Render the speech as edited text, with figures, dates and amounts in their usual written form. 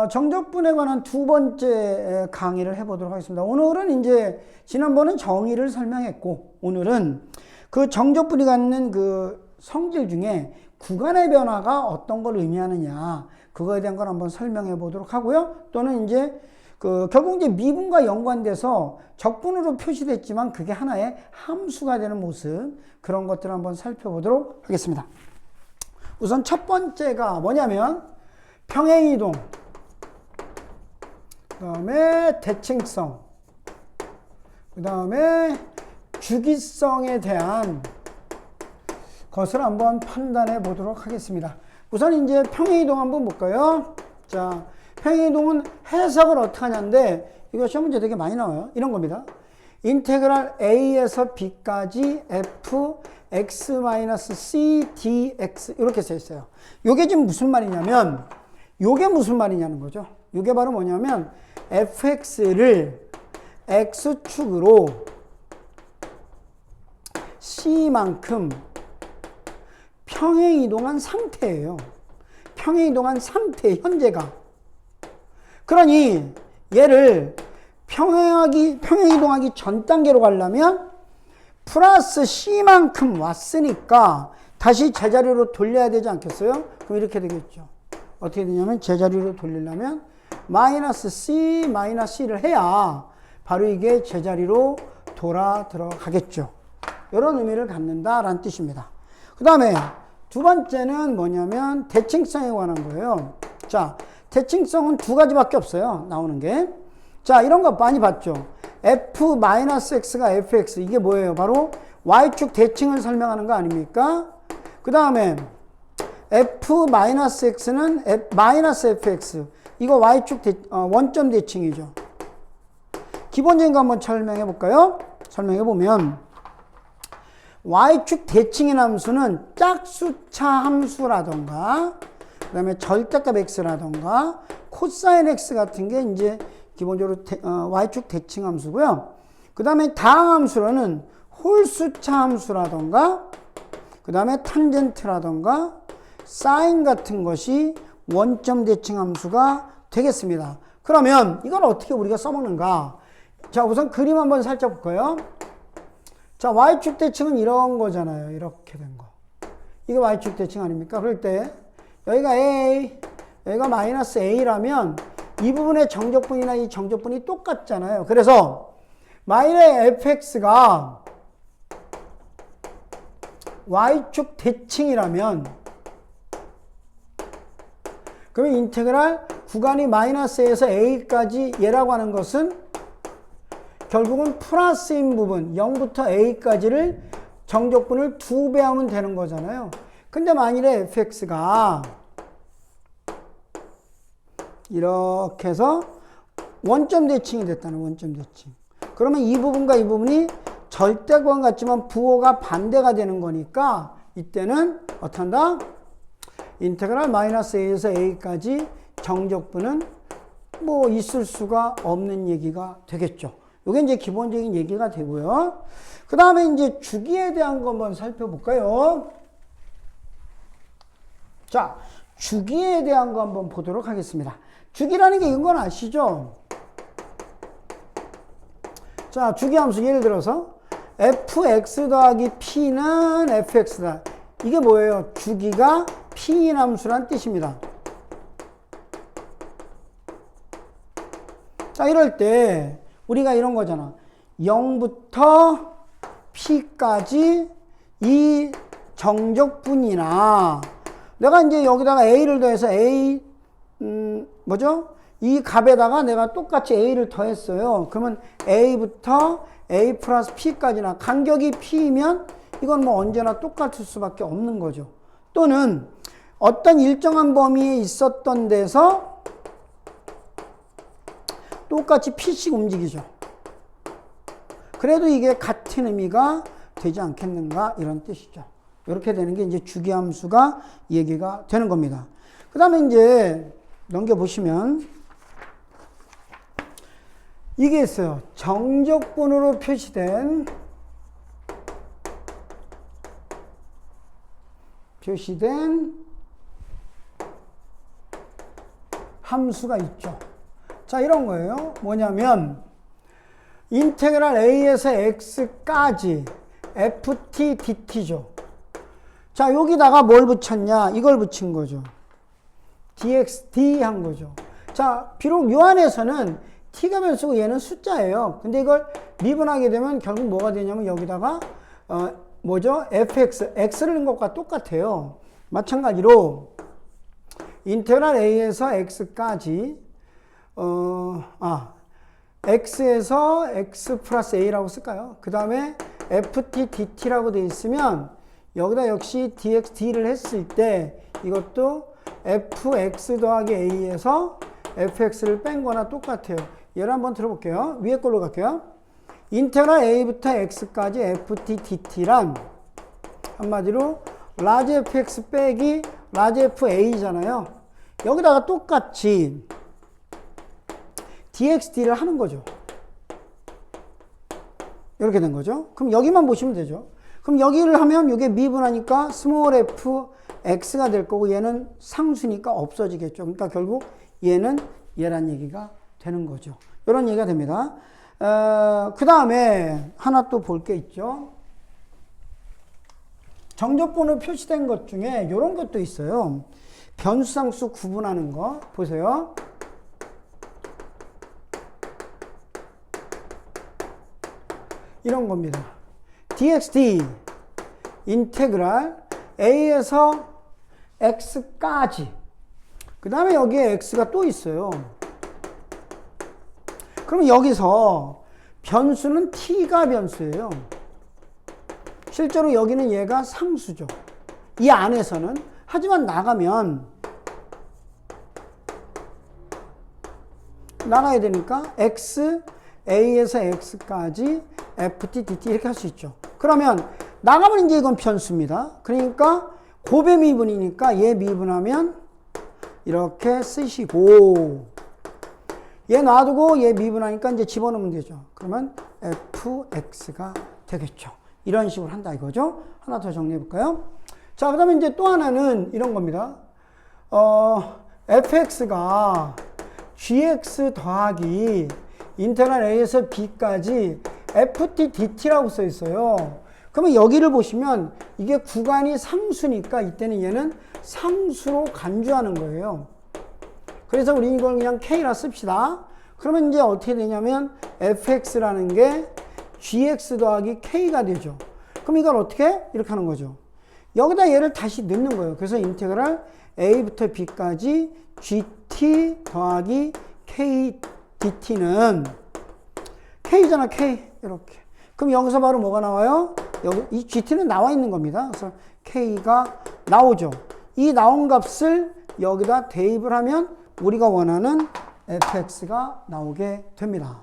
정적분에 관한 두 번째 강의를 해보도록 하겠습니다. 오늘은 이제 지난번은 정의를 설명했고, 오늘은 그 정적분이 갖는 그 성질 중에 구간의 변화가 어떤 걸 의미하느냐, 그거에 대한 걸 한번 설명해 보도록 하고요. 또는 이제 결국 이제 미분과 연관돼서 적분으로 표시됐지만 그게 하나의 함수가 되는 모습, 그런 것들을 한번 살펴보도록 하겠습니다. 우선 첫 번째가 뭐냐면 평행이동, 그 다음에 대칭성, 그 다음에 주기성에 대한 것을 한번 판단해 보도록 하겠습니다. 우선 이제 평행이동 한번 볼까요? 자, 평행이동은 해석을 어떻게 하냐인데, 이거 시험 문제 되게 많이 나와요. 이런 겁니다. 인테그랄 A에서 B까지 fx-c dx 이렇게 써 있어요. 요게 지금 무슨 말이냐면, 요게 무슨 말이냐는 거죠. 요게 바로 뭐냐면 fx를 x축으로 c만큼 평행이동한 상태예요. 평행이동한 상태, 현재가. 그러니 얘를 평행이동하기 전 단계로 가려면 플러스 c만큼 왔으니까 다시 제자리로 돌려야 되지 않겠어요? 그럼 이렇게 되겠죠. 어떻게 되냐면 제자리로 돌리려면 마이너스 c 마이너스 c를 해야 바로 이게 제자리로 돌아 들어가겠죠. 이런 의미를 갖는다라는 뜻입니다. 그 다음에 두 번째는 뭐냐면 대칭성에 관한 거예요. 자, 대칭성은 두 가지밖에 없어요. 나오는 게. 자, 이런 거 많이 봤죠. f-x가 fx, 이게 뭐예요? 바로 y축 대칭을 설명하는 거 아닙니까? 그 다음에 f-x는 -fx, 이거 y축 원점 대칭이죠. 기본적인 거 한번 설명해 볼까요? 설명해 보면 y축 대칭인 함수는 짝수차 함수라던가, 그 다음에 절대값 x라던가, 코사인 x 같은 게 이제 기본적으로 y축 대칭 함수고요. 그 다음에 다항 함수로는 홀수차 함수라던가, 그 다음에 탄젠트라던가, 사인 같은 것이 원점 대칭 함수가 되겠습니다. 그러면 이걸 어떻게 우리가 써먹는가? 자, 우선 그림 한번 살짝 볼까요? 자, y축 대칭은 이런 거잖아요. 이렇게 된 거. 이게 y축 대칭 아닙니까? 그럴 때 여기가 a, 여기가 마이너스 a라면 이 부분의 정적분이나 이 정적분이 똑같잖아요. 그래서 마이너스 fx가 y축 대칭이라면, 그러면 인테그랄 구간이 마이너스에서 a까지 얘라고 하는 것은 결국은 플러스인 부분 0부터 a까지를 정적분을 2배 하면 되는 거잖아요. 근데 만일에 fx가 이렇게 해서 원점 대칭이 됐다는, 원점 대칭. 그러면 이 부분과 이 부분이 절대관 같지만 부호가 반대가 되는 거니까 이때는 어떻게 한다? 인테그랄 마이너스 a에서 a까지 정적분은 뭐 있을 수가 없는 얘기가 되겠죠. 이게 이제 기본적인 얘기가 되고요. 그 다음에 이제 주기에 대한 거 한번 살펴볼까요? 자, 주기에 대한 거 한번 보도록 하겠습니다. 주기라는 게 이건 아시죠? 자, 주기함수 예를 들어서 fx 더하기 p는 fx다. 이게 뭐예요? 주기가 p인 함수란 뜻입니다. 자, 이럴 때 우리가 이런 거잖아. 0부터 p까지 이 정적분이나, 내가 이제 여기다가 a를 더해서 a, 이 값에다가 내가 똑같이 a를 더했어요. 그러면 a부터 a 플러스 p까지나 간격이 p이면 이건 뭐 언제나 똑같을 수밖에 없는 거죠. 또는 어떤 일정한 범위에 있었던 데서 똑같이 p씩 움직이죠. 그래도 이게 같은 의미가 되지 않겠는가, 이런 뜻이죠. 이렇게 되는 게 이제 주기함수가 얘기가 되는 겁니다. 그 다음에 이제 넘겨보시면 이게 있어요. 정적분으로 표시된 함수가 있죠. 자, 이런 거예요. 뭐냐면 인테그랄 a에서 x까지 ft dt죠. 자, 여기다가 뭘 붙였냐? 이걸 붙인 거죠. dxd 한 거죠. 자, 비록 요 안에서는 t가 변수고 얘는 숫자예요. 근데 이걸 미분하게 되면 결국 뭐가 되냐면 여기다가 뭐죠? fx, x를 넣은 것과 똑같아요. 마찬가지로 인테그랄 a에서 x까지 x에서 x 플러스 a라고 쓸까요? 그 다음에 ft dt라고 되어 있으면 여기다 역시 dxd를 했을 때 이것도 fx 더하기 a에서 fx를 뺀 거나 똑같아요. 얘를 한번 들어볼게요. 위에 걸로 갈게요. 인테그랄 a부터 x까지 ft dt란 한마디로 라지 fx 빼기 라지 fa잖아요. 여기다가 똑같이 dxd를 하는 거죠. 이렇게 된 거죠. 그럼 여기만 보시면 되죠. 그럼 여기를 하면 이게 미분하니까 스몰 f x가 될 거고 얘는 상수니까 없어지겠죠. 그러니까 결국 얘는 얘란 얘기가 되는 거죠. 이런 얘기가 됩니다. 그 다음에 하나 또 볼 게 있죠. 정적번호 표시된 것 중에 이런 것도 있어요. 변수상수 구분하는 거 보세요. 이런 겁니다. dxd 인테그랄 a에서 x까지 그 다음에 여기에 x가 또 있어요. 그럼 여기서 변수는 t가 변수예요. 실제로 여기는 얘가 상수죠. 이 안에서는. 하지만 나가면 나가야 되니까 x, a에서 x까지 ft, dt 이렇게 할 수 있죠. 그러면 나가면 이제 이건 변수입니다. 그러니까 곱의 미분이니까 얘 미분하면 이렇게 쓰시고 얘 놔두고 얘 미분하니까 이제 집어넣으면 되죠. 그러면 fx가 되겠죠. 이런 식으로 한다 이거죠. 하나 더 정리해 볼까요? 자, 그 다음에 이제 또 하나는 이런 겁니다. fx가 gx 더하기 인테그랄 a에서 b까지 ft dt라고 써 있어요. 그러면 여기를 보시면 이게 구간이 상수니까 이때는 얘는 상수로 간주하는 거예요. 그래서 우리 이걸 그냥 k라 씁시다. 그러면 이제 어떻게 되냐면 fx라는 게 gx 더하기 k가 되죠. 그럼 이걸 어떻게? 이렇게 하는 거죠. 여기다 얘를 다시 넣는 거예요. 그래서 인테그랄 a부터 b까지 gt 더하기 k dt는 k잖아, k. 이렇게. 그럼 여기서 바로 뭐가 나와요? 여기 이 gt는 나와 있는 겁니다. 그래서 k가 나오죠. 이 나온 값을 여기다 대입을 하면 우리가 원하는 fx가 나오게 됩니다.